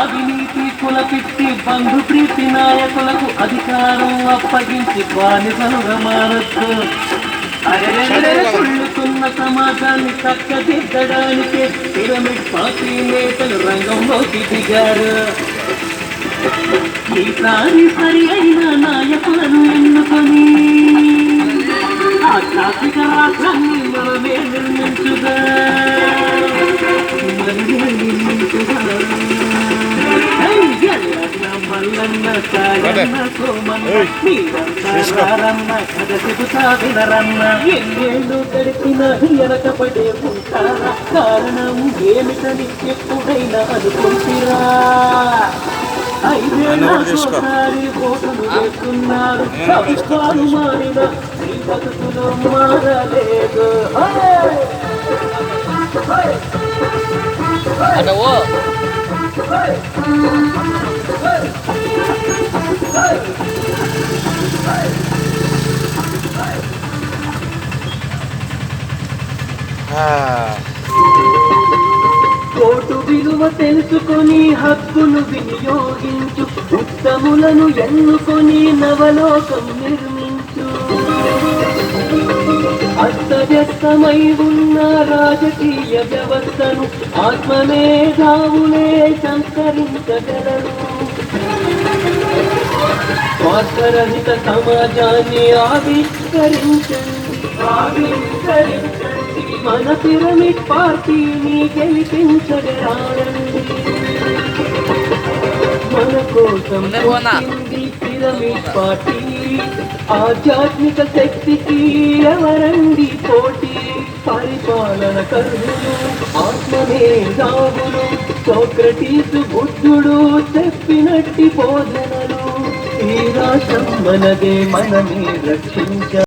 అవినీతి కులపిట్టి బంధు ప్రీతి నాయకులకు అధికారం అప్పగించి బానిసలుగా మారొచ్చు. కుళ్ళుతున్న సమాజాన్ని చక్కదిద్దడానికి పిరమిడ్ పార్టీ నేతలు రంగంలోకి దిగారు. ఈసారి సరి అయిన నాయకులను ఎన్నుకొని ఆధ్యాత్మిక రాష్ట్రాన్ని మనమే నిర్మించుగా మల్లన్న సాయన్న సోమన్న మీరంతారన్న కథ చెబుతా వినరన్న. ఎన్నేళ్ళు గడిపిన వెనకపడే ఉంటారా? కారణం ఏమిటని ఎప్పుడైనా అనుకుంటురా? 5 ఏళ్ళకోసారి ఓటులు వేస్తున్నారు. ప్రభుత్వాలు మారిన ఈ బతుకులు మారలేదు. ఓటు విలువ తెలుసుకొని హక్కును వినియోగించు. ఉత్తములను ఎన్నుకొని నవలోకం నిర్మించు. అస్తవ్యస్తమై ఉన్న రాజకీయ వ్యవస్థను ఆత్మమేధావులే సంస్కరించగలరు. స్వార్థరహిత సమాజాన్ని ఆవిష్కరించండి. మన పిరమిడ్ పార్టీని గెలిపించగలండి. మన కోసం పిరమిడ్ పార్టీ. ఆధ్యాత్మిక శక్తికి ఎవరండి పోటీ? పరిపాలన కర్ములు ఆత్మమేధావులు సోక్రటీసు బుద్ధుడు చెప్పినట్టి బోధనలు. ఈ రాష్ట్రం మనదే, మనమే రక్షించ